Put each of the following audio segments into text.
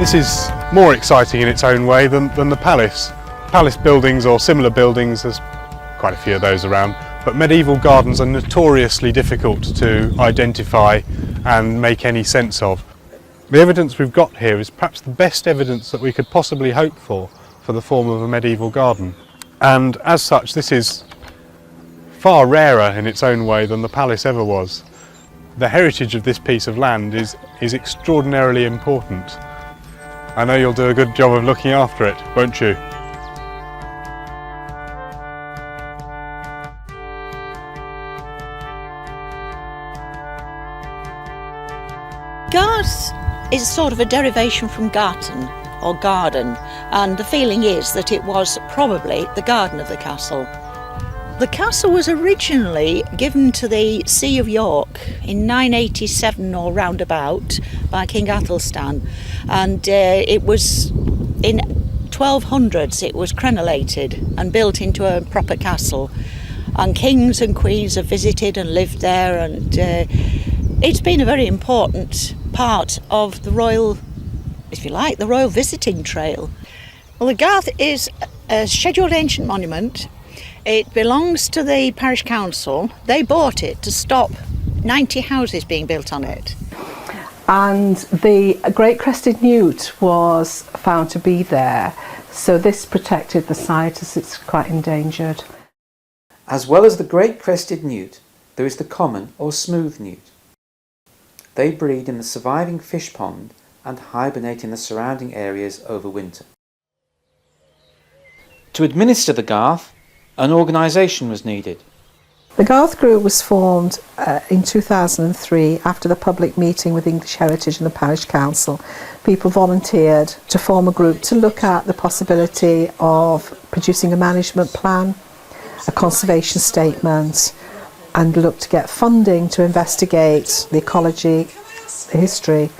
This is more exciting in its own way than the palace. Palace buildings or similar buildings, there's quite a few of those around, but medieval gardens are notoriously difficult to identify and make any sense of. The evidence we've got here is perhaps the best evidence that we could possibly hope for the form of a medieval garden. And as such, this is far rarer in its own way than the palace ever was. The heritage of this piece of land is extraordinarily important. I know you'll do a good job of looking after it, won't you? Garth is sort of a derivation from garten or garden, and the feeling is that it was probably the garden of the castle. The castle was originally given to the See of York in 987 or roundabout by King Athelstan, and it was in 1200s it was crenellated and built into a proper castle, and kings and queens have visited and lived there, and it's been a very important part of the royal, if you like, the royal visiting trail. Well, the Garth is a scheduled ancient monument. It belongs to the parish council. They bought it to stop 90 houses being built on it. And the great crested newt was found to be there, so this protected the site as it's quite endangered. As well as the great crested newt, there is the common or smooth newt. They breed in the surviving fish pond and hibernate in the surrounding areas over winter. To administer the Garth, an organisation was needed. The Garth Group was formed in 2003 after the public meeting with English Heritage and the Parish Council. People volunteered to form a group to look at the possibility of producing a management plan, a conservation statement, and look to get funding to investigate the ecology, the history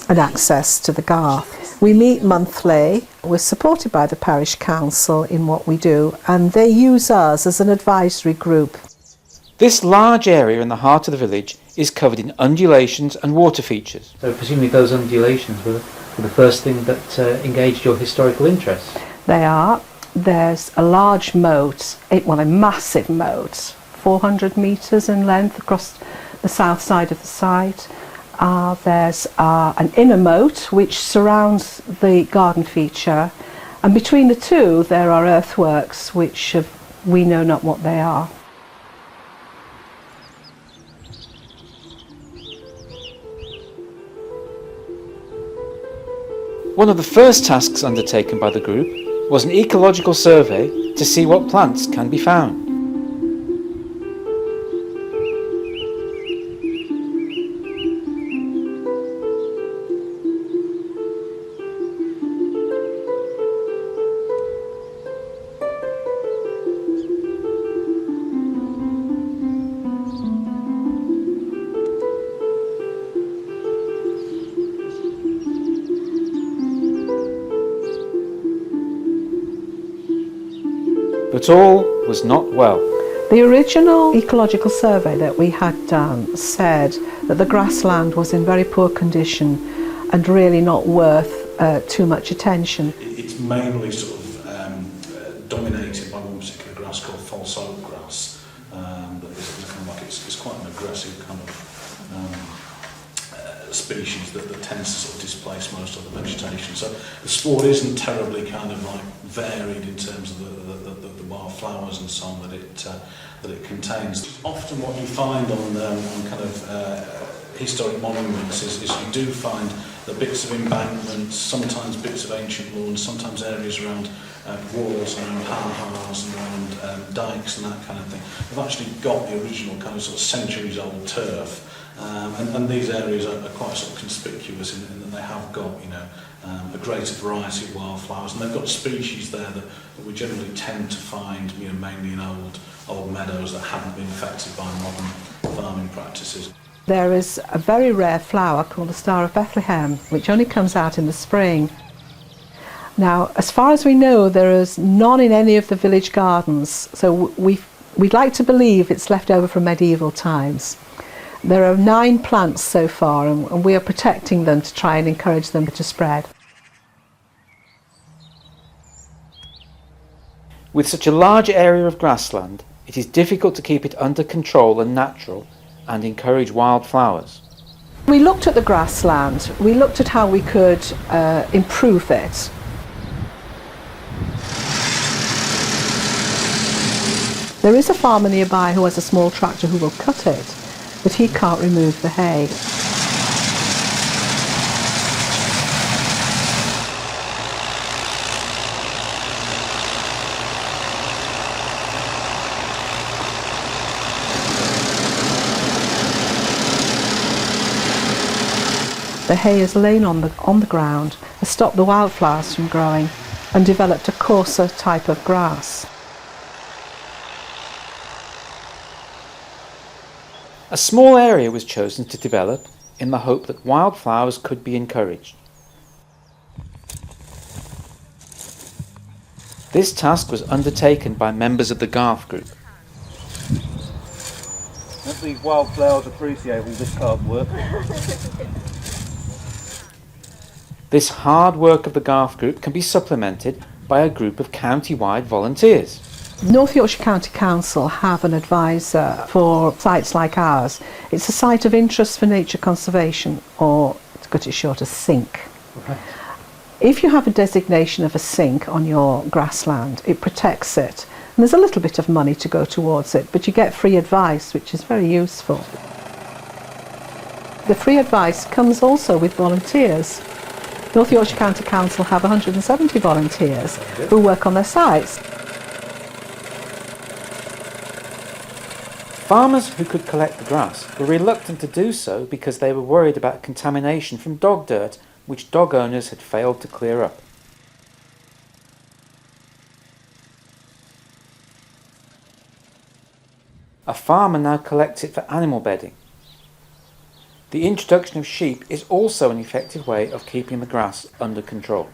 and access to the Garth. We meet monthly. We're supported by the Parish Council in what we do, and they use us as an advisory group. This large area in the heart of the village is covered in undulations and water features. So presumably those undulations were the first thing that engaged your historical interest? They are. There's a large moat, a massive moat, 400 metres in length across the south side of the site. There's an inner moat which surrounds the garden feature, and between the two there are earthworks which we know not what they are. One of the first tasks undertaken by the group was an ecological survey to see what plants can be found. But all was not well. The original ecological survey that we had done said that the grassland was in very poor condition and really not worth too much attention. It's mainly sort of dominated by one particular grass called false oak grass, but it's kind of like it's quite an aggressive kind of species that tends to sort of displace most of the vegetation. So the sport isn't terribly kind of like varied in terms of the wildflowers and so on that it contains. Often what you find on kind of historic monuments is you do find the bits of embankments, sometimes bits of ancient lawns, sometimes areas around walls, around ha-has and around dikes and that kind of thing. They've actually got the original kind of sort of centuries old turf. And these areas are quite sort of conspicuous in that they have got, a greater variety of wildflowers, and they've got species there that we generally tend to find, mainly in old meadows that haven't been affected by modern farming practices. There is a very rare flower called the Star of Bethlehem, which only comes out in the spring. Now, as far as we know, there is none in any of the village gardens, so we'd like to believe it's left over from medieval times. There are 9 plants so far, and we are protecting them to try and encourage them to spread. With such a large area of grassland, it is difficult to keep it under control and natural and encourage wildflowers. We looked at the grassland, we looked at how we could improve it. There is a farmer nearby who has a small tractor who will cut it, but he can't remove the hay. The hay is lain on the ground, has stopped the wildflowers from growing and developed a coarser type of grass. A small area was chosen to develop in the hope that wildflowers could be encouraged. This task was undertaken by members of the Garth group. Don't these wildflowers appreciate all this hard work? This hard work of the Garth group can be supplemented by a group of county-wide volunteers. North Yorkshire County Council have an advisor for sites like ours. It's a site of interest for nature conservation, or to cut it short, a SINC. Right. If you have a designation of a SINC on your grassland, it protects it. And there's a little bit of money to go towards it, but you get free advice, which is very useful. The free advice comes also with volunteers. North Yorkshire County Council have 170 volunteers who work on their sites. Farmers who could collect the grass were reluctant to do so because they were worried about contamination from dog dirt, which dog owners had failed to clear up. A farmer now collects it for animal bedding. The introduction of sheep is also an effective way of keeping the grass under control.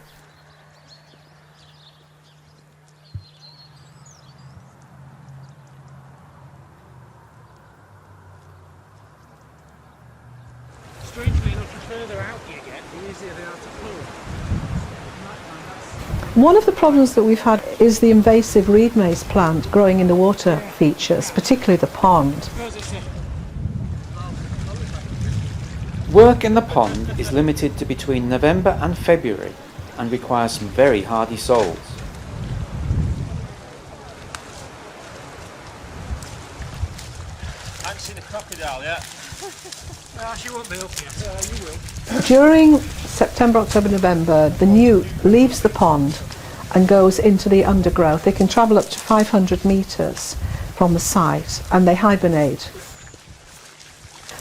Strangely enough, the further out you get, the easier they are to pull. One of the problems that we've had is the invasive reed mace plant growing in the water features, particularly the pond. Work in the pond is limited to between November and February and requires some very hardy souls. I haven't seen a crocodile yet. No, she won't be up yet. You will. During September, October, November, the newt leaves the pond and goes into the undergrowth. They can travel up to 500 metres from the site and they hibernate.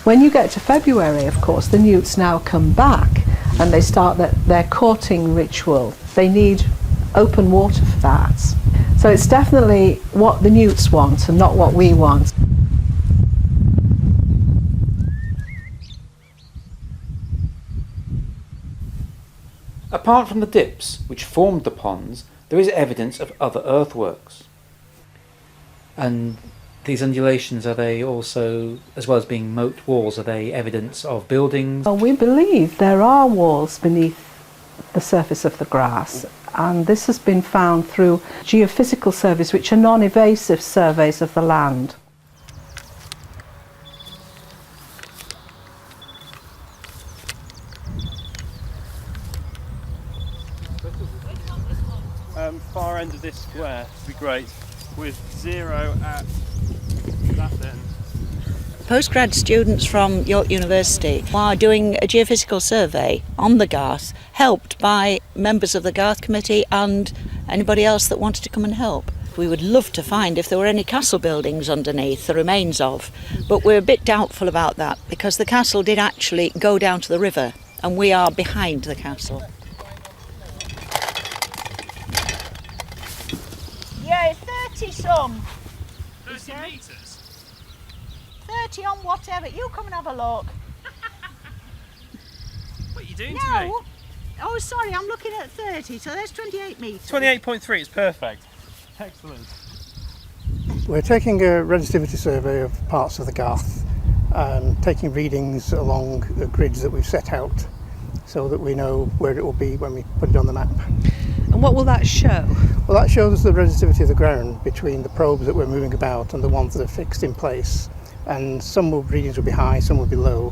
When you get to February, of course, the newts now come back and they start their courting ritual. They need open water for that. So it's definitely what the newts want and not what we want. Apart from the dips which formed the ponds, there is evidence of other earthworks. And these undulations, are they also, as well as being moat walls, are they evidence of buildings? Well, we believe there are walls beneath the surface of the grass, and this has been found through geophysical surveys, which are non-invasive surveys of the land. Far end of this square would be great, with 0 at that end. Postgrad students from York University are doing a geophysical survey on the Garth, helped by members of the Garth committee and anybody else that wanted to come and help. We would love to find if there were any castle buildings underneath, the remains of, but we're a bit doubtful about that because the castle did actually go down to the river and we are behind the castle. Yeah, 30 some. 30 metres? 30 on whatever. You come and have a look. What are you doing to me? No. Oh, sorry, I'm looking at 30, so there's 28 metres. 28.3 is perfect. Excellent. We're taking a resistivity survey of parts of the Garth and taking readings along the grids that we've set out so that we know where it will be when we put it on the map. And what will that show? Well, that shows the resistivity of the ground between the probes that we're moving about and the ones that are fixed in place. And some readings will be high, some will be low.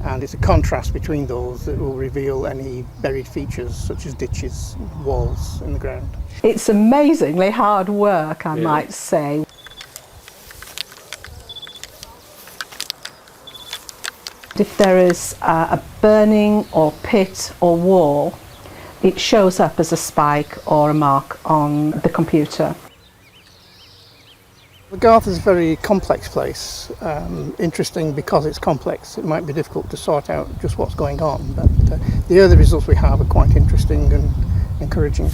And it's a contrast between those that will reveal any buried features such as ditches, walls in the ground. It's amazingly hard work, I might say. If there is a burning or pit or wall, it shows up as a spike or a mark on the computer. The Garth is a very complex place, interesting because it's complex. It might be difficult to sort out just what's going on, but the early results we have are quite interesting and encouraging.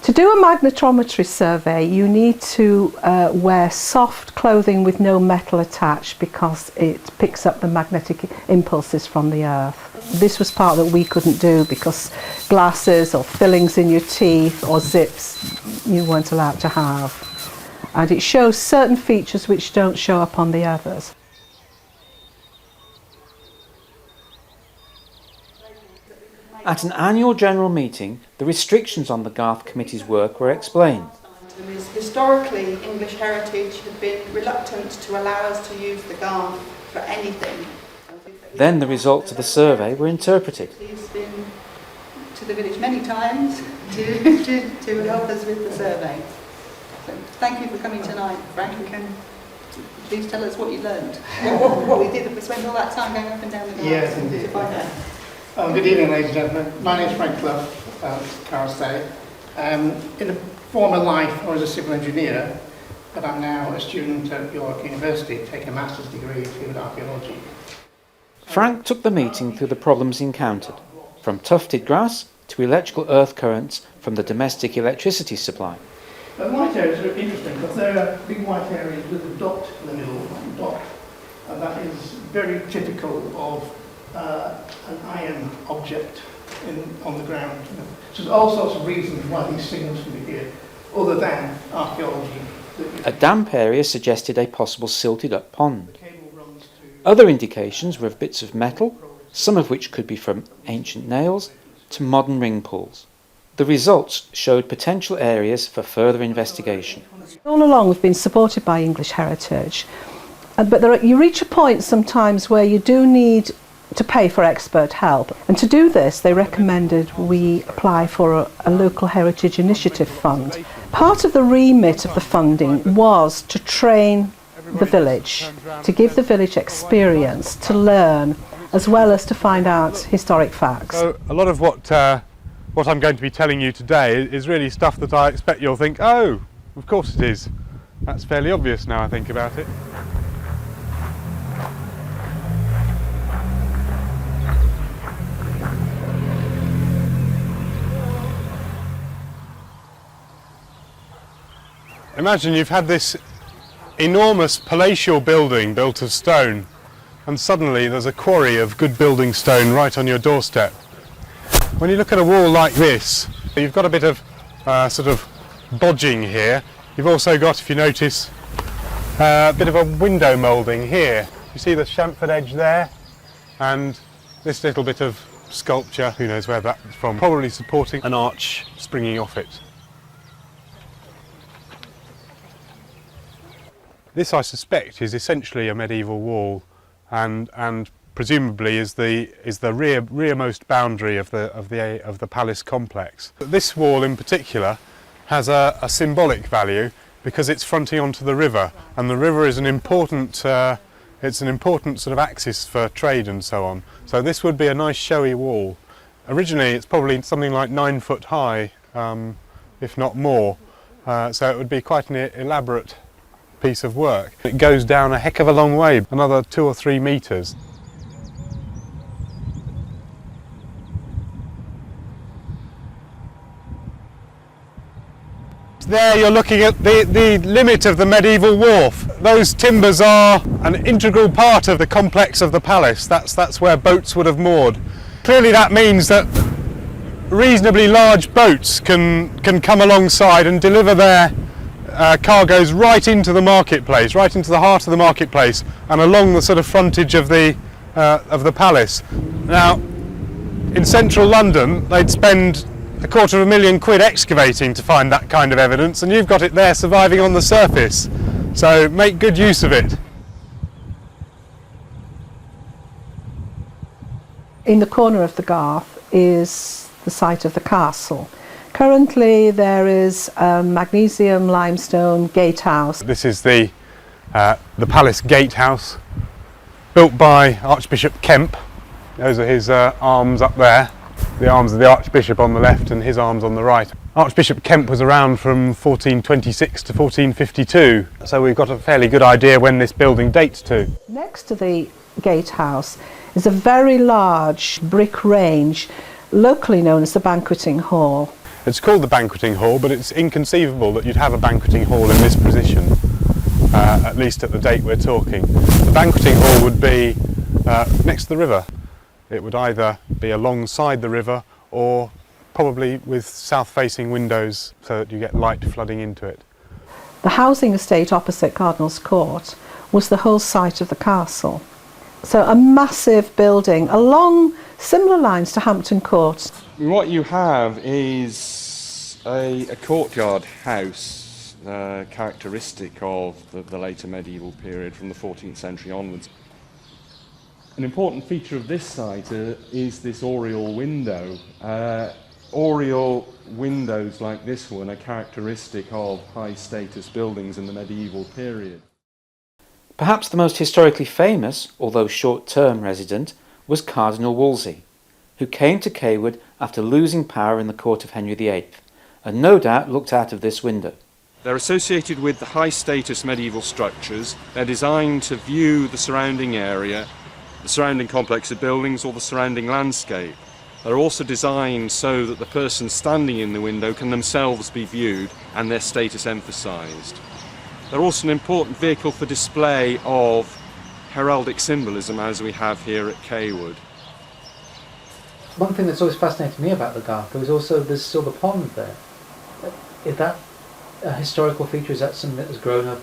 To do a magnetometry survey, you need to wear soft clothing with no metal attached because it picks up the magnetic impulses from the Earth. This was part that we couldn't do because glasses or fillings in your teeth or zips you weren't allowed to have. And it shows certain features which don't show up on the others. At an annual general meeting, the restrictions on the Garth Committee's work were explained. Historically, English Heritage had been reluctant to allow us to use the Garth for anything. Then the results of the survey were interpreted. He's been to the village many times to help us with the survey. So thank you for coming tonight, Frank. You can please tell us what you learned. What we did, we spent all that time going up and down the Garth Yes, indeed. to find out. Good evening, ladies and gentlemen. My name is Frank Clough, Carl's Day. In a former life, I was a civil engineer, but I'm now a student at York University, taking a master's degree in field archaeology. Frank took the meeting through the problems encountered, from tufted grass to electrical earth currents from the domestic electricity supply. The white areas are interesting because there are big white areas with a dot in the middle, and that is very typical of an iron object on the ground. So there's all sorts of reasons why these signals can be here, other than archaeology. A damp area suggested a possible silted up pond. Other indications were of bits of metal, some of which could be from ancient nails, to modern ring pulls. The results showed potential areas for further investigation. All along we've been supported by English Heritage, but you reach a point sometimes where you do need to pay for expert help. And to do this, they recommended we apply for a local heritage initiative fund. Part of the remit of the funding was to train the village, to give the village experience, to learn, as well as to find out historic facts. So a lot of what I'm going to be telling you today is really stuff that I expect you'll think, oh, of course it is. That's fairly obvious now I think about it. Imagine you've had this enormous palatial building built of stone, and suddenly there's a quarry of good building stone right on your doorstep. When you look at a wall like this, you've got a bit of sort of bodging here. You've also got, if you notice, a bit of a window moulding here. You see the chamfered edge there, and this little bit of sculpture, who knows where that's from, probably supporting an arch springing off it. This, I suspect, is essentially a medieval wall, and presumably is the rearmost boundary of the palace complex. But this wall in particular has a symbolic value because it's fronting onto the river, and the river is an important sort of axis for trade and so on. So this would be a nice showy wall. Originally, it's probably something like 9 foot high, if not more. So it would be quite an elaborate piece of work. It goes down a heck of a long way, another 2 or 3 metres. There you're looking at the limit of the medieval wharf. Those timbers are an integral part of the complex of the palace. That's where boats would have moored. Clearly that means that reasonably large boats can come alongside and deliver their cargoes right into the marketplace, right into the heart of the marketplace, and along the sort of frontage of the palace. Now, in central London, they'd spend £250,000 excavating to find that kind of evidence, and you've got it there surviving on the surface. So make good use of it. In the corner of the Garth is the site of the castle. Currently there is a magnesium limestone gatehouse. This is the palace gatehouse, built by Archbishop Kemp. Those are his arms up there, the arms of the Archbishop on the left and his arms on the right. Archbishop Kemp was around from 1426 to 1452, so we've got a fairly good idea when this building dates to. Next to the gatehouse is a very large brick range, locally known as the banqueting hall. It's called the banqueting hall, but it's inconceivable that you'd have a banqueting hall in this position, at least at the date we're talking. The banqueting hall would be next to the river. It would either be alongside the river or probably with south-facing windows so that you get light flooding into it. The housing estate opposite Cardinal's Court was the whole site of the castle. So a massive building along similar lines to Hampton Court. What you have is a courtyard house characteristic of the later medieval period from the 14th century onwards. An important feature of this site is this oriel window. Oriel windows like this one are characteristic of high status buildings in the medieval period. Perhaps the most historically famous, although short-term resident, was Cardinal Wolsey, who came to Cawood after losing power in the court of Henry VIII, and no doubt looked out of this window. They're associated with the high status medieval structures. They're designed to view the surrounding area, the surrounding complex of buildings or the surrounding landscape. They're also designed so that the person standing in the window can themselves be viewed and their status emphasised. They're also an important vehicle for display of heraldic symbolism as we have here at Cawood. One thing that's always fascinated me about the Garth is also there's still the pond there. Is that a historical feature? Is that something that has grown up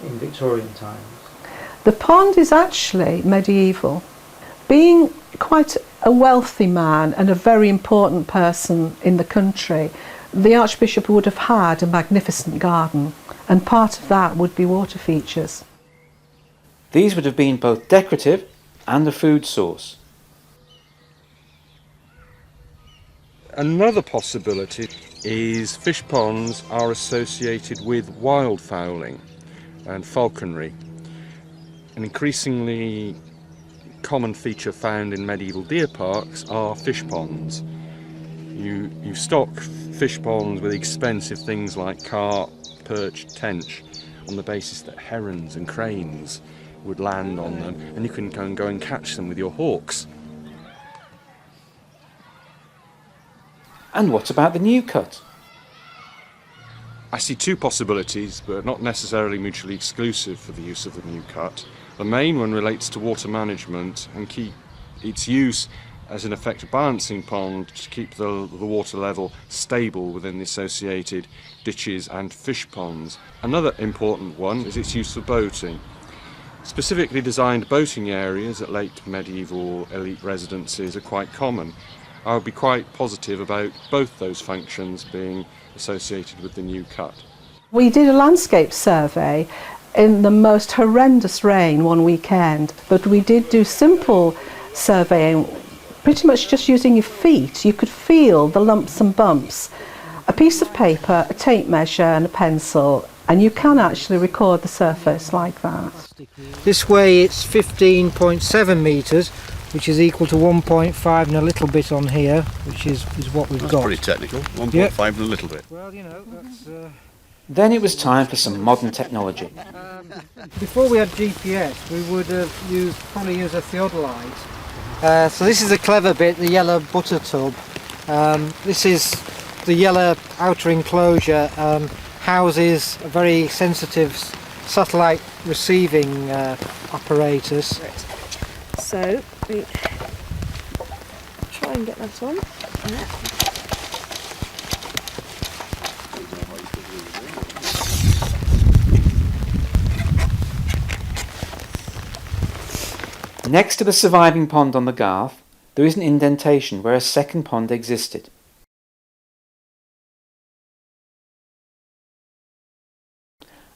in Victorian times? The pond is actually medieval. Being quite a wealthy man and a very important person in the country, the Archbishop would have had a magnificent garden, and part of that would be water features. These would have been both decorative and a food source. Another possibility is fish ponds are associated with wildfowling and falconry. An increasingly common feature found in medieval deer parks are fish ponds. You stock fish ponds with expensive things like carp, perch, tench, on the basis that herons and cranes would land on them, and you can go and catch them with your hawks. And what about the new cut? I see two possibilities, but not necessarily mutually exclusive for the use of the new cut. The main one relates to water management and keep its use as an effective balancing pond to keep the water level stable within the associated ditches and fish ponds. Another important one is its use for boating. Specifically designed boating areas at late medieval elite residences are quite common. I would be quite positive about both those functions being associated with the new cut. We did a landscape survey in the most horrendous rain one weekend, but we did do simple surveying, pretty much just using your feet. You could feel the lumps and bumps. A piece of paper, a tape measure and a pencil, and you can actually record the surface like that. This way it's 15.7 metres, which is equal to 1.5 and a little bit on here, which is what we've got. That's pretty technical, 1.5 and a little bit. Well, you know, that's... Then it was time for some modern technology. Before we had GPS, we would have probably used a theodolite. So this is a clever bit, the yellow butter tub. This is the yellow outer enclosure, houses a very sensitive satellite receiving apparatus. So we try and get that on. Next to the surviving pond on the Garth, there is an indentation where a second pond existed.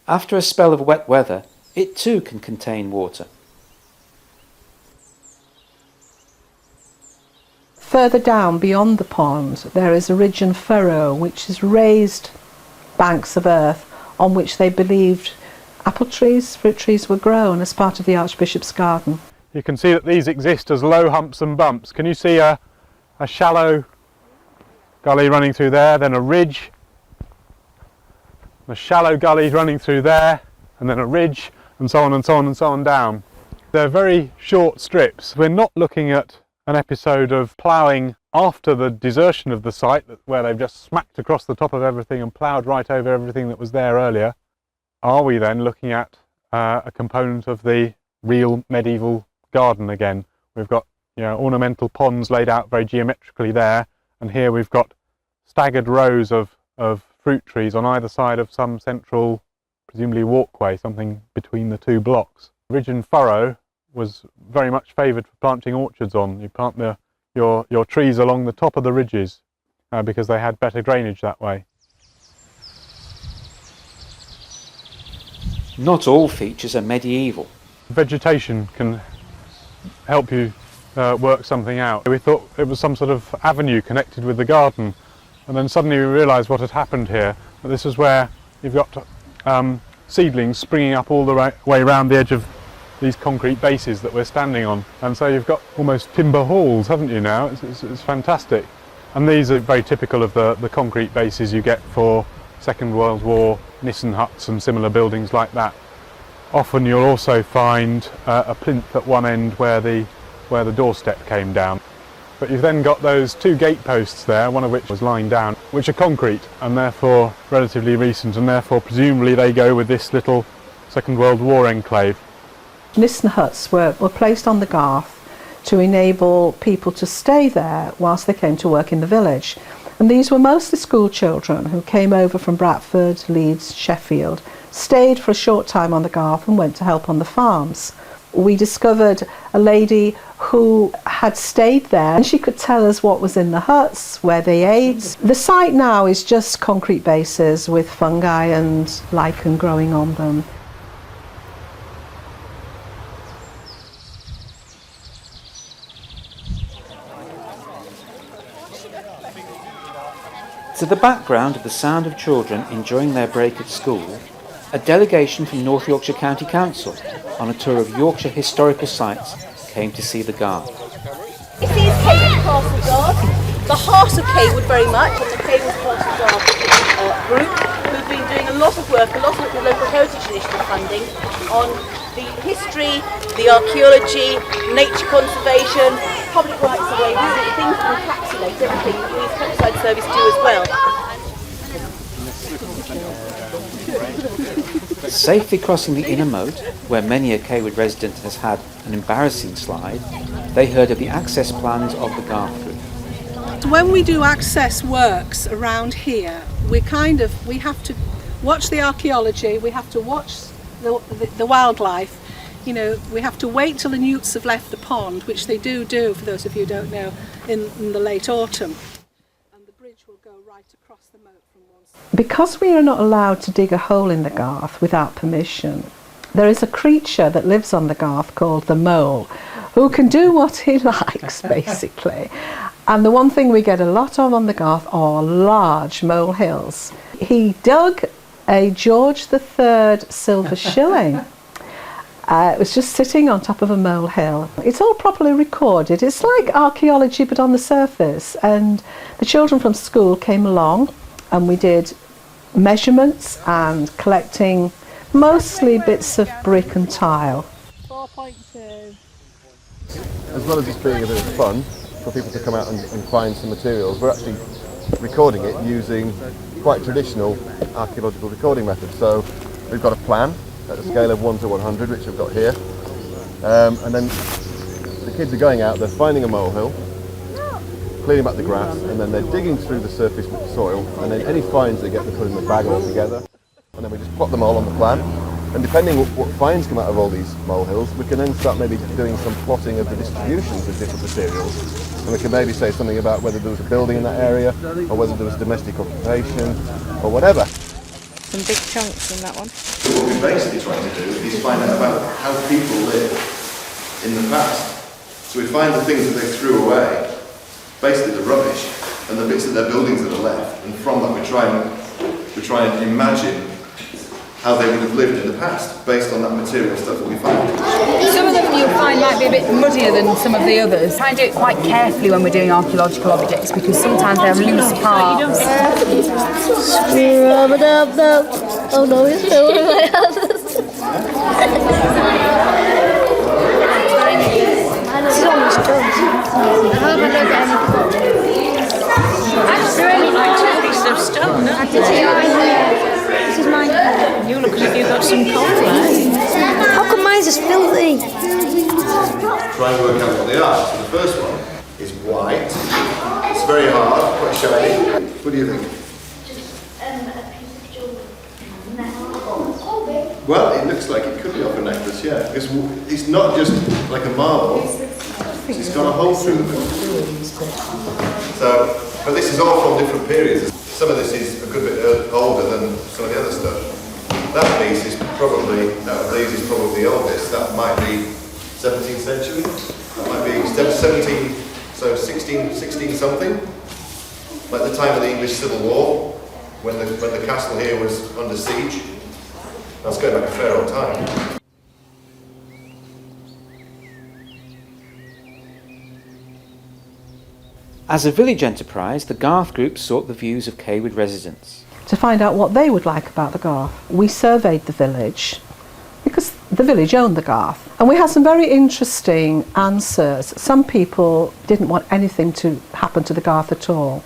After a spell of wet weather, it too can contain water. Further down beyond the pond there is a ridge and furrow, which is raised banks of earth on which they believed apple trees, fruit trees were grown as part of the Archbishop's garden. You can see that these exist as low humps and bumps. Can you see a shallow gully running through there, then a ridge, a shallow gully running through there, and then a ridge, and so on and so on and so on down. They're very short strips. We're not looking at an episode of ploughing after the desertion of the site, where they've just smacked across the top of everything and ploughed right over everything that was there earlier. Are we then looking at a component of the real medieval garden again? We've got, you know, ornamental ponds laid out very geometrically there, and here we've got staggered rows of fruit trees on either side of some central, presumably walkway, something between the two blocks. Ridge and furrow was very much favoured for planting orchards on. You plant your trees along the top of the ridges because they had better drainage that way. Not all features are medieval. Vegetation can help you work something out. We thought it was some sort of avenue connected with the garden, and then suddenly we realised what had happened here. That this is where you've got seedlings springing up all the way around the edge of these concrete bases that we're standing on, and so you've got almost timber halls, haven't you now? It's fantastic. And these are very typical of the concrete bases you get for Second World War Nissen huts and similar buildings like that. Often you'll also find a plinth at one end where the doorstep came down. But you've then got those two gate posts there, one of which was lying down, which are concrete and therefore relatively recent, and therefore presumably they go with this little Second World War enclave. Nissen huts were placed on the Garth to enable people to stay there whilst they came to work in the village. And these were mostly school children who came over from Bradford, Leeds, Sheffield, stayed for a short time on the Garth and went to help on the farms. We discovered a lady who had stayed there, and she could tell us what was in the huts, where they ate. The site now is just concrete bases with fungi and lichen growing on them. To the background of the sound of children enjoying their break at school, a delegation from North Yorkshire County Council on a tour of Yorkshire historical sites came to see the Garth. This is Cawood Castle Guard, the heart of Cawood very much, and the Cawood Castle Guard group, who've been doing a lot of work, a lot of the local heritage initiative funding on the history, the archaeology, nature conservation, public rights of way, things that encapsulate everything that we as Countryside Service do as well. Safely crossing the inner moat, where many a Cawood resident has had an embarrassing slide, they heard of the access plans of the Garth group. When we do access works around here, we have to watch the archaeology, we have to watch the wildlife. You know, we have to wait till the newts have left the pond, which they do, for those of you who don't know, in the late autumn. And the bridge will go right across the moat from one side. Because we are not allowed to dig a hole in the Garth without permission, there is a creature that lives on the Garth called the mole, who can do what he likes, basically. And the one thing we get a lot of on the Garth are large mole hills. He dug a George III silver shilling. It was just sitting on top of a molehill. It's all properly recorded. It's like archaeology but on the surface. And the children from school came along and we did measurements and collecting mostly bits of brick and tile. 4.2. As well as this being a bit of fun for people to come out and find some materials, we're actually recording it using quite traditional archaeological recording methods. So we've got a plan at a scale of 1 to 100, which we've got here, and then the kids are going out, they're finding a molehill, cleaning back the grass, and then they're digging through the surface with the soil, and then any finds they get, they put in the bag all together, and then we just plot them all on the plan, And depending what finds come out of all these molehills, we can then start maybe doing some plotting of the distributions of different materials. And we can maybe say something about whether there was a building in that area, or whether there was domestic occupation, or whatever. Some big chunks in that one. What we're basically trying to do is find out about how people live in the past. So we find the things that they threw away, basically the rubbish, and the bits of their buildings that are left. And from that we try and imagine how they would have lived in the past, based on that material stuff that we found. Some of them you'll find might be a bit muddier than some of the others. Try and do it quite carefully when we're doing archaeological objects, because sometimes they have loose parts. Oh no, it's still in my hands. It's almost done. I hope I don't get any. That's really nice piece of stone, This is mine. You look as if you've got some coal there. How come mine's is filthy? Try and work out what they are. So the first one is white. It's very hard, quite shiny. What do you think? Well, it looks like it could be off a necklace, yeah. It's not just like a marble. It's got a hole through the middle. So, but this is all from different periods. Some of this is a good bit older than some of the other stuff. That piece is probably, out of these is probably the oldest. That might be 17th century. That might be 17, so 16 something. Like the time of the English Civil War, when the castle here was under siege. That's going back a fair old time. As a village enterprise, the Garth group sought the views of Cawood residents. To find out what they would like about the Garth, we surveyed the village, because the village owned the Garth. And we had some very interesting answers. Some people didn't want anything to happen to the Garth at all.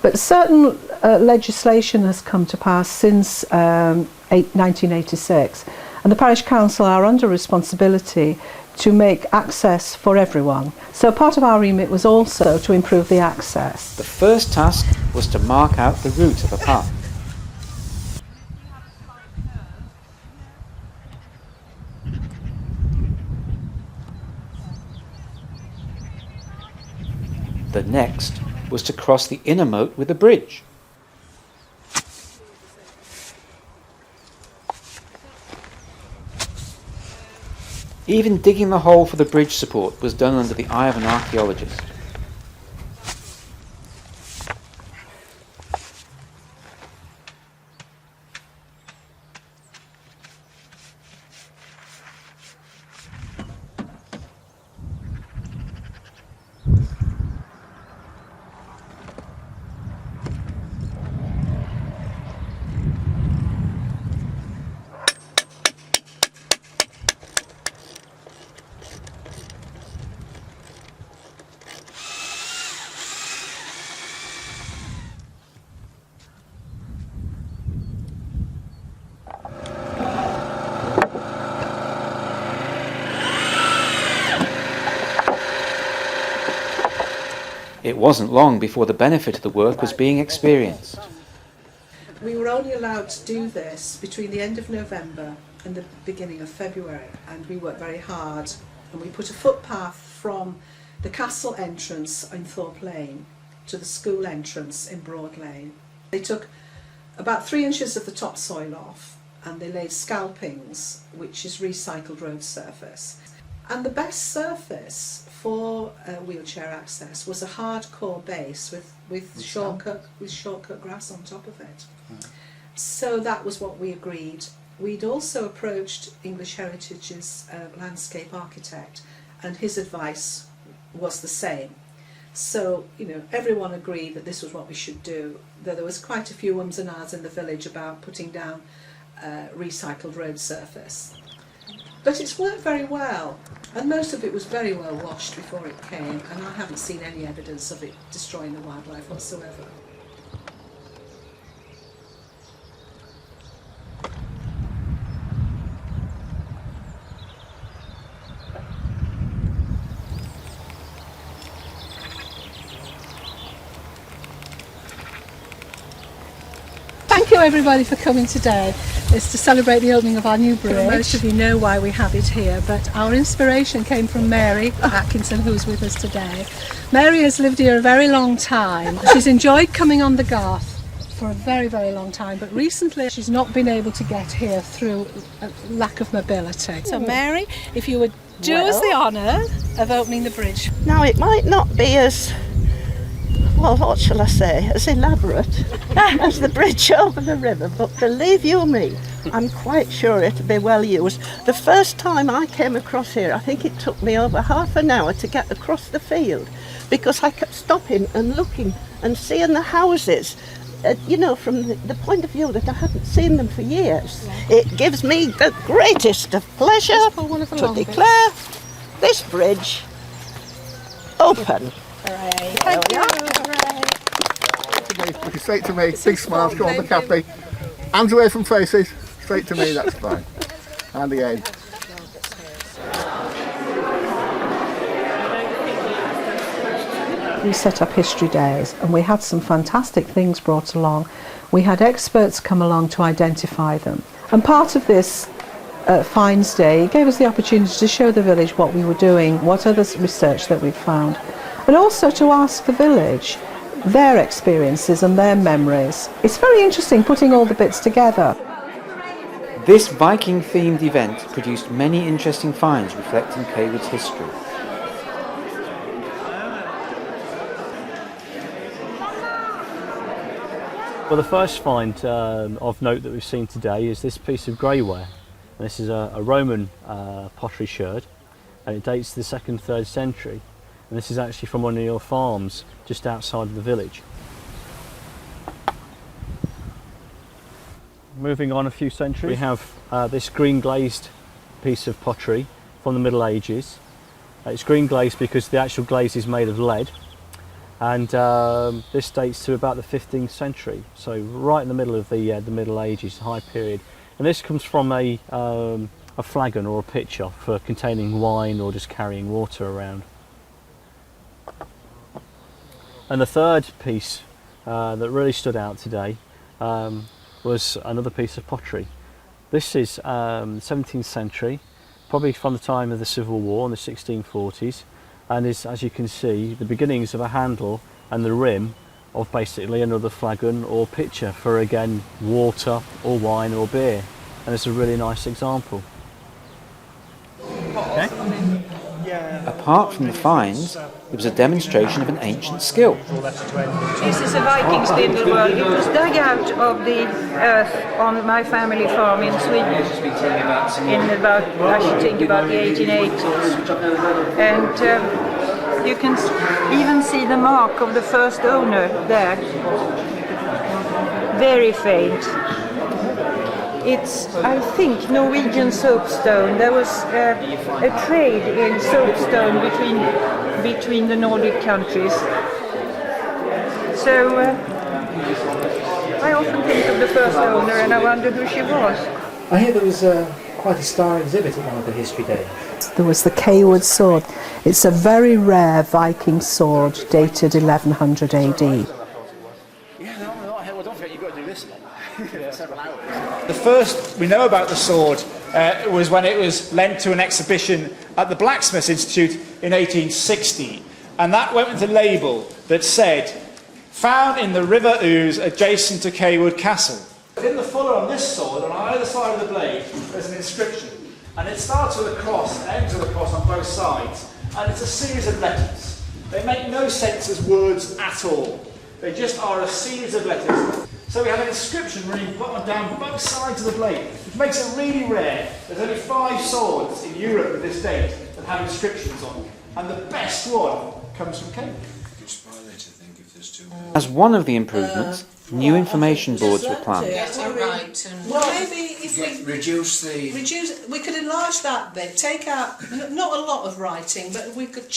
But certain legislation has come to pass since 1986, and the parish council are under responsibility to make access for everyone. So part of our remit was also to improve the access. The first task was to mark out the route of a path. The next was to cross the inner moat with a bridge. Even digging the hole for the bridge support was done under the eye of an archaeologist. It wasn't long before the benefit of the work was being experienced. We were only allowed to do this between the end of November and the beginning of February, and we worked very hard, and we put a footpath from the castle entrance in Thorpe Lane to the school entrance in Broad Lane. They took about 3 inches of the topsoil off, and they laid scalpings, which is recycled road surface. And the best surface for wheelchair access was a hardcore base with shortcut grass on top of it. So that was what we agreed. We'd also approached English Heritage's landscape architect, and his advice was the same. So, everyone agreed that this was what we should do, though there was quite a few ums and ahs in the village about putting down recycled road surface. But it's worked very well, and most of it was very well washed before it came, and I haven't seen any evidence of it destroying the wildlife whatsoever. thank you everybody for coming today. It's to celebrate the opening of our new bridge. Most of you know why we have it here, but our inspiration came from Mary Atkinson, who's with us today. Mary has lived here a very long time. She's enjoyed coming on the Garth for a very, very long time, but recently she's not been able to get here through a lack of mobility. So Mary, if you would do us the honour of opening the bridge. Now, it might not be as, well, what shall I say, as elaborate as the bridge over the river, but believe you me, I'm quite sure it'll be well used. The first time I came across here, I think it took me over half an hour to get across the field, because I kept stopping and looking and seeing the houses, you know, from the point of view that I hadn't seen them for years. It gives me the greatest of pleasure to declare this bridge open. Hooray. Thank you. Looking straight to me, big smiles, go on, look happy. Hands away from faces, straight to me, that's fine. And again. We set up history days and we had some fantastic things brought along. We had experts come along to identify them. And part of this Finds Day gave us the opportunity to show the village what we were doing, what other research that we'd found, and also to ask the village their experiences and their memories. It's very interesting putting all the bits together. This Viking-themed event produced many interesting finds reflecting Cawood's history. Well, the first find of note that we've seen today is this piece of greyware. And this is a Roman pottery sherd, and it dates to the 2nd, 3rd century. And this is actually from one of your farms just outside of the village. Moving on a few centuries, we have this green glazed piece of pottery from the Middle Ages. It's green glazed because the actual glaze is made of lead, and this dates to about the 15th century, so right in the middle of the Middle Ages, high period. And this comes from a flagon or a pitcher for containing wine or just carrying water around. And the third piece that really stood out today was another piece of pottery. This is 17th century, probably from the time of the Civil War in the 1640s, and is, as you can see, the beginnings of a handle and the rim of basically another flagon or pitcher for, again, water or wine or beer. And it's a really nice example. Okay. Apart from the finds, it was a demonstration of an ancient skill. This is a Viking spindle whorl. It was dug out of the earth on my family farm in Sweden in about, I should think, about the 1880s. And you can even see the mark of the first owner there. Very faint. It's, I think, Norwegian soapstone. There was a trade in soapstone between the Nordic countries. So I often think of the first owner and I wonder who she was. I hear there was quite a star exhibit at one of the history days. There was the Cawood sword. It's a very rare Viking sword dated 1100 AD. The first we know about the sword was when it was lent to an exhibition at the Blacksmiths Institute in 1860, and that went with a label that said, "Found in the River Ouse adjacent to Cawood Castle." In the fuller on this sword, on either side of the blade, there's an inscription, and it starts with a cross and ends with a cross on both sides, and it's a series of letters. They make no sense as words at all. They just are a series of letters. So we have an inscription running down both sides of the blade, which makes it really rare. There's only 5 swords in Europe at this date that have inscriptions on them, and the best one comes from Cawood. As one of the improvements, new information boards were planned. Well, maybe if we could enlarge that bit, take out not a lot of writing, but we could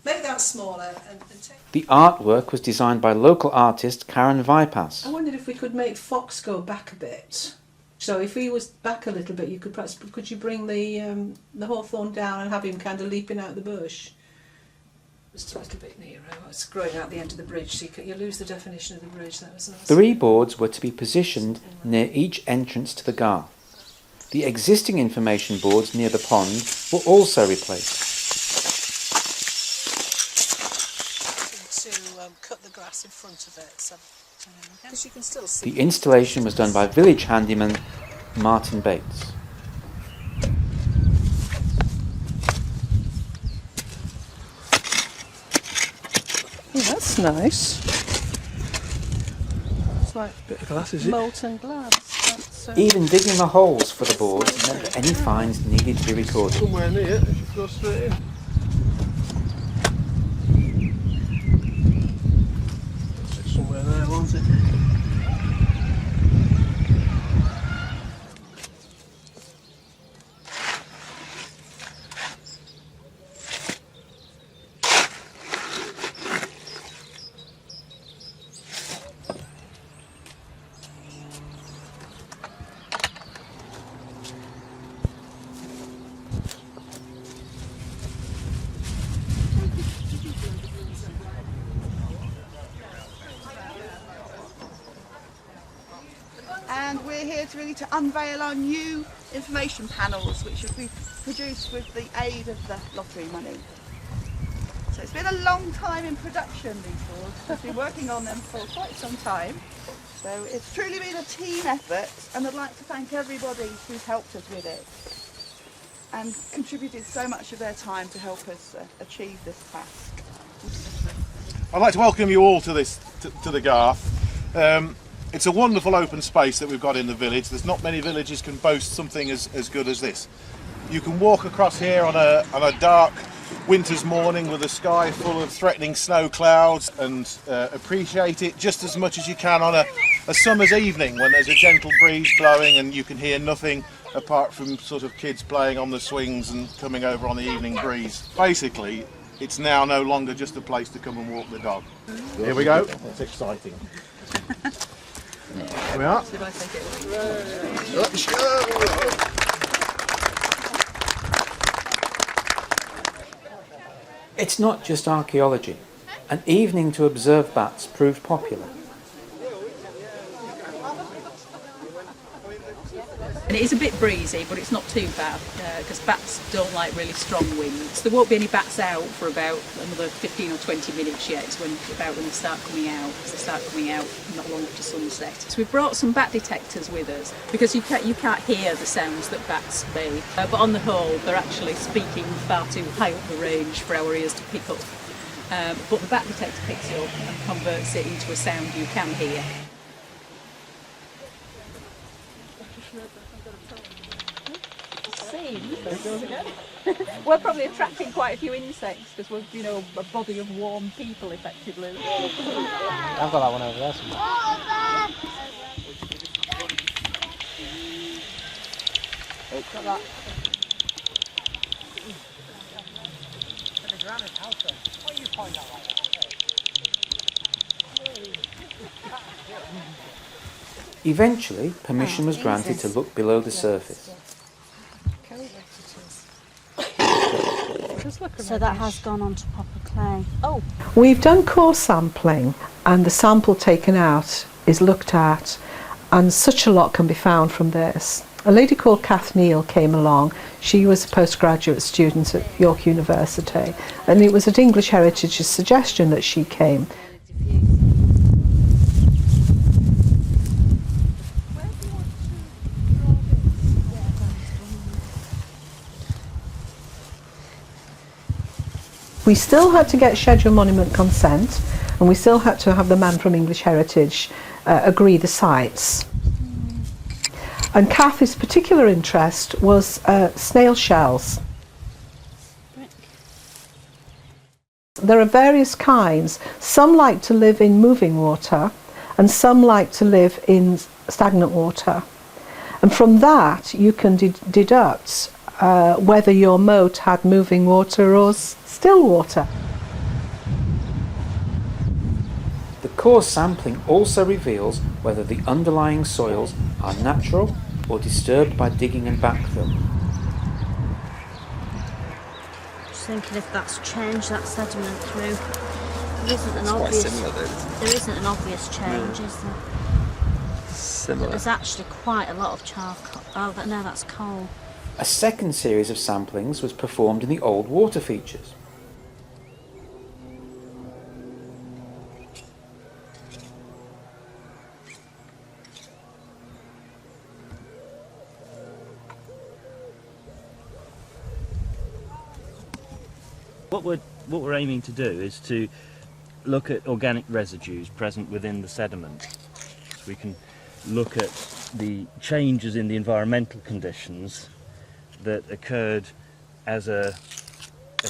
make that smaller and take. The artwork was designed by local artist Karen Vipas. I wondered if we could make Fox go back a bit. So if he was back a little bit, could you bring the hawthorn down and have him kind of leaping out the bush? Just a little bit nearer. It's growing out the end of the bridge, so you lose the definition of the bridge. That was nice. 3 boards were to be positioned near each entrance to the Garth. The existing information boards near the pond were also replaced. To cut the grass in front of it, so because you can still see. The installation was done by village handyman Martin Bates. Oh, that's nice. It's like a bit of glass, is it? molten glass. That's, Even digging the holes for the boards meant that any finds needed to be recorded. Somewhere near, it should go straight in. It's somewhere there, won't it? And we're here to unveil our new information panels, which have been produced with the aid of the lottery money. So it's been a long time in production, these boards. We've been working on them for quite some time. So it's truly been a team effort, and I'd like to thank everybody who's helped us with it and contributed so much of their time to help us achieve this task. I'd like to welcome you all to the Garth. It's a wonderful open space that we've got in the village. There's not many villages can boast something as good as this. You can walk across here on a dark winter's morning with a sky full of threatening snow clouds and appreciate it just as much as you can on a summer's evening when there's a gentle breeze blowing and you can hear nothing apart from sort of kids playing on the swings and coming over on the evening breeze. Basically, it's now no longer just a place to come and walk the dog. Here we go. It's exciting. Here we are. Let's go. It's not just archaeology. An evening to observe bats proved popular. And it is a bit breezy, but it's not too bad because bats don't like really strong winds. There won't be any bats out for about another 15 or 20 minutes yet. It's about when they start coming out, because they start coming out not long after sunset. So we've brought some bat detectors with us because you can't hear the sounds that bats make. But on the whole, they're actually speaking far too high up the range for our ears to pick up. But the bat detector picks it up and converts it into a sound you can hear. We're probably attracting quite a few insects because we're, a body of warm people effectively. I've got that one over there somewhere. Got that. Eventually, permission was granted to look below the surface. So that has gone on to proper clay. Oh. We've done core sampling, and the sample taken out is looked at, and such a lot can be found from this. A lady called Kath Neal came along. She was a postgraduate student at York University, and it was at English Heritage's suggestion that she came. We still had to get schedule monument consent, and we still had to have the man from English Heritage agree the sites. And Kath's particular interest was snail shells. There are various kinds. Some like to live in moving water, and some like to live in stagnant water. And from that you can deduct whether your moat had moving water or still water. The core sampling also reveals whether the underlying soils are natural or disturbed by digging and backfill. thinking if that's changed that sediment through. There isn't an It's quite obvious. similar though, isn't it? There isn't an obvious change, is there? Similar. There's actually quite a lot of charcoal. Oh, no, that's coal. A second series of samplings was performed in the old water features. What we're aiming to do is to look at organic residues present within the sediment. So we can look at the changes in the environmental conditions that occurred as an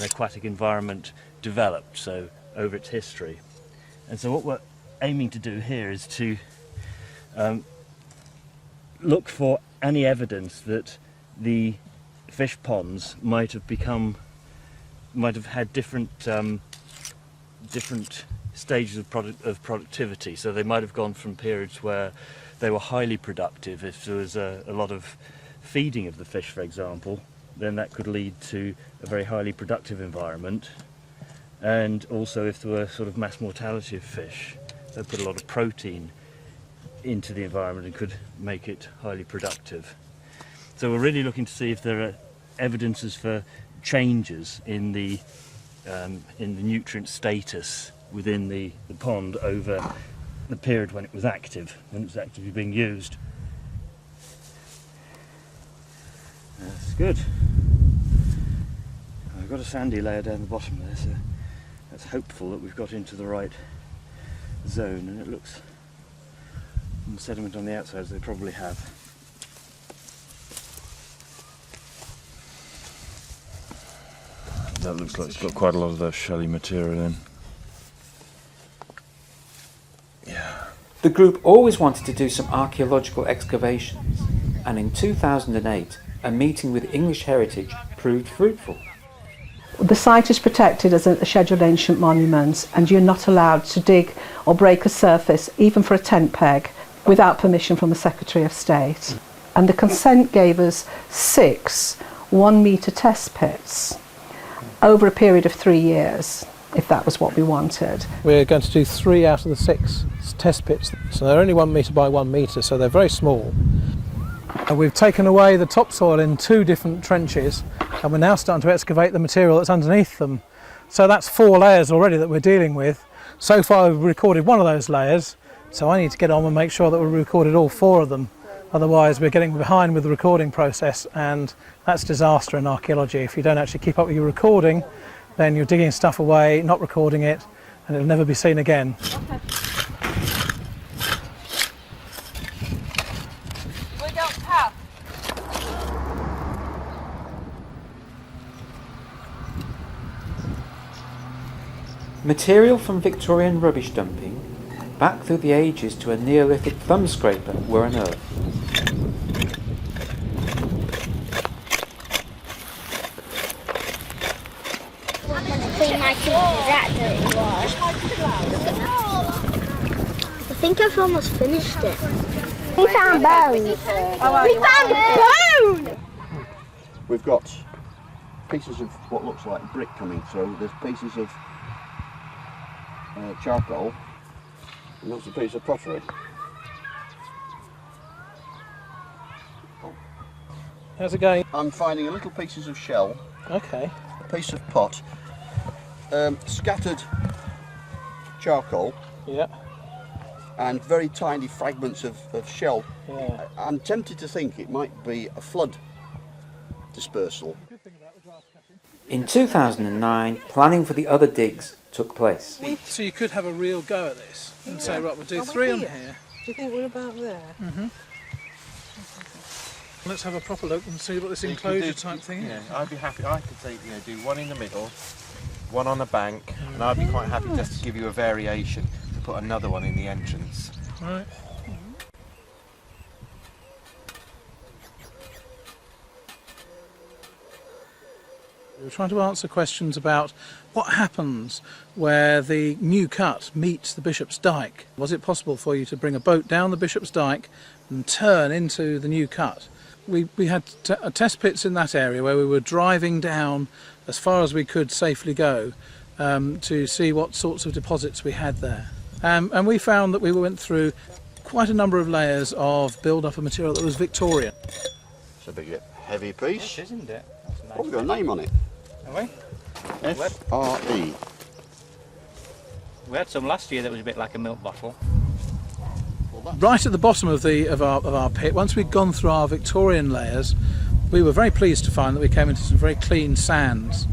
aquatic environment developed, so over its history. And so what we're aiming to do here is to look for any evidence that the fish ponds might have had different stages of productivity. So they might have gone from periods where they were highly productive. If there was a lot of feeding of the fish, for example, then that could lead to a very highly productive environment. And also if there were sort of mass mortality of fish, they put a lot of protein into the environment and could make it highly productive. So we're really looking to see if there are evidences for changes in the nutrient status within the pond over the period when it was active, when it was actively being used. That's good. I've got a sandy layer down the bottom there, so that's hopeful that we've got into the right zone, and it looks from the sediment on the outside as they probably have. That looks like it's got quite a lot of that shelly material in. Yeah. The group always wanted to do some archaeological excavations, and in 2008 a meeting with English Heritage proved fruitful. The site is protected as a scheduled ancient monument, and you're not allowed to dig or break a surface, even for a tent peg, without permission from the Secretary of State. And the consent gave us 6 1-metre test pits over a period of 3 years, if that was what we wanted. We're going to do 3 out of the 6 test pits. So they're only 1 metre by 1 metre, so they're very small. And we've taken away the topsoil in 2 different trenches, and we're now starting to excavate the material that's underneath them. So that's 4 layers already that we're dealing with. So far we've recorded 1 of those layers, so I need to get on and make sure that we've recorded all 4 of them. Otherwise we're getting behind with the recording process, and that's disaster in archaeology. If you don't actually keep up with your recording, then you're digging stuff away, not recording it, and it'll never be seen again. Okay. We don't have. Material from Victorian rubbish dumping back through the ages to a Neolithic thumb scraper were unearthed. I think I've almost finished it. We found bones. We found a bone! We've got pieces of what looks like brick coming through. There's pieces of charcoal, and there's a piece of pottery. How's it going? I'm finding little pieces of shell. Okay. A piece of pot. Scattered charcoal. Yeah. And very tiny fragments of shell. Yeah. I'm tempted to think it might be a flood dispersal. In 2009, planning for the other digs took place. So you could have a real go at this and say, right, we'll do 3 on here. Do you think we're about there? Mm-hmm. Let's have a proper look and see what this enclosure type thing is. Yeah, I'd be happy. I could say, do 1 in the middle, 1 on the bank, and I'd be quite happy just to give you a variation to put another one in the entrance. Right. We're trying to answer questions about what happens where the new cut meets the Bishop's Dyke. Was it possible for you to bring a boat down the Bishop's Dyke and turn into the new cut? we had test pits in that area where we were driving down as far as we could safely go to see what sorts of deposits we had there. And we found that we went through quite a number of layers of build-up of material that was Victorian. It's a big heavy piece. It is, isn't it? That's nice. Oh, we've got a name on it. Have we? F-R-E. We had some last year that was a bit like a milk bottle. Right at the bottom of our pit, once we'd gone through our Victorian layers, we were very pleased to find that we came into some very clean sands.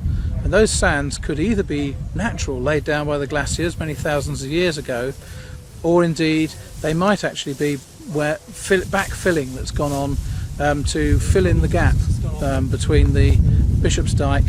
And those sands could either be natural, laid down by the glaciers many thousands of years ago, or indeed they might actually be backfilling that's gone on to fill in the gap between the Bishop's Dyke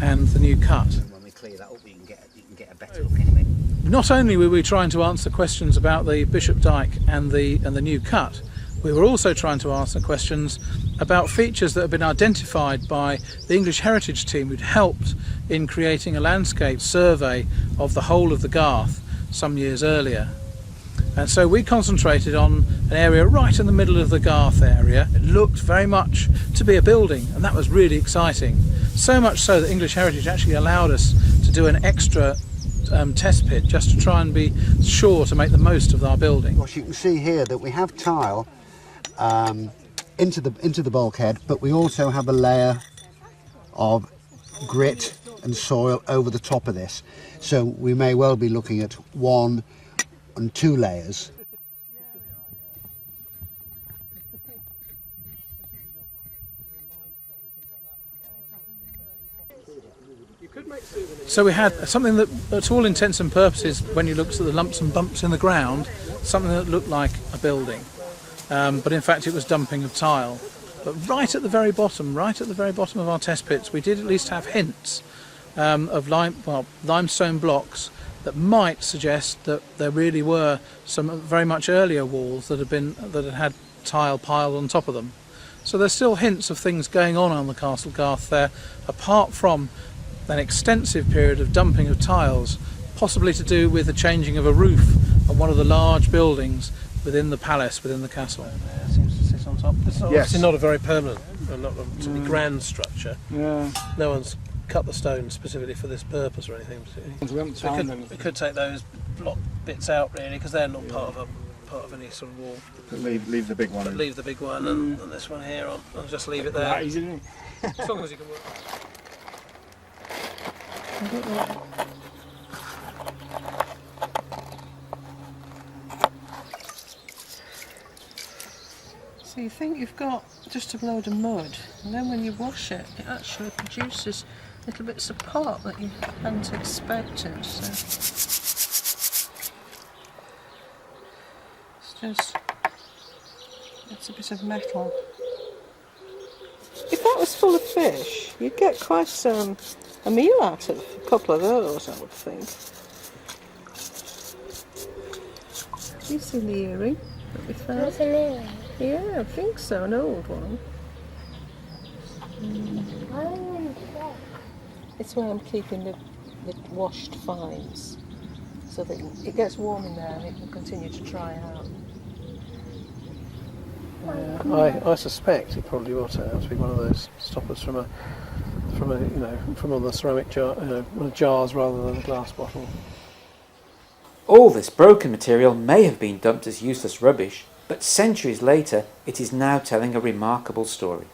and the new cut. When we clear that up, you can get a better look anyway. Not only were we trying to answer questions about the Bishop Dyke and the new cut, we were also trying to answer questions about features that have been identified by the English Heritage team who'd helped in creating a landscape survey of the whole of the Garth some years earlier. And so we concentrated on an area right in the middle of the Garth area. It looked very much to be a building, and that was really exciting. So much so that English Heritage actually allowed us to do an extra test pit just to try and be sure to make the most of our building. Of course, you can see here that we have tile into the bulkhead, but we also have a layer of grit and soil over the top of this. So we may well be looking at 1 and 2 layers. So we had something that, to all intents and purposes, when you looked at the lumps and bumps in the ground, something that looked like a building, but in fact it was dumping of tile. But right at the very bottom of our test pits, we did at least have hints of limestone blocks that might suggest that there really were some very much earlier walls that had tile piled on top of them. So there's still hints of things going on the Castle Garth there, apart from an extensive period of dumping of tiles, possibly to do with the changing of a roof on one of the large buildings within the palace, within the castle. It seems to sit on top. It's obviously not a very permanent, not a particularly grand structure. Yeah. No one's cut the stone specifically for this purpose or anything. We could take those block bits out really, because they're not part of any sort of wall. But leave the big one. But leave the big one and this one here on. I'll just leave it there. That easy, isn't it? As long as you can work. So you think you've got just a load of mud, and then when you wash it, it actually produces little bits of pot that you hadn't expected. So it's a bit of metal. If that was full of fish, you'd get quite a meal out of a couple of those, I would think. Have you seen the earring that we found? That's an earring? Yeah, I think so, an old one. It's where I'm keeping the washed fines, so that it gets warm in there and it can continue to dry out. I suspect it probably will turn out to be one of those stoppers from all the ceramic jars rather than a glass bottle. All this broken material may have been dumped as useless rubbish, but centuries later it is now telling a remarkable story.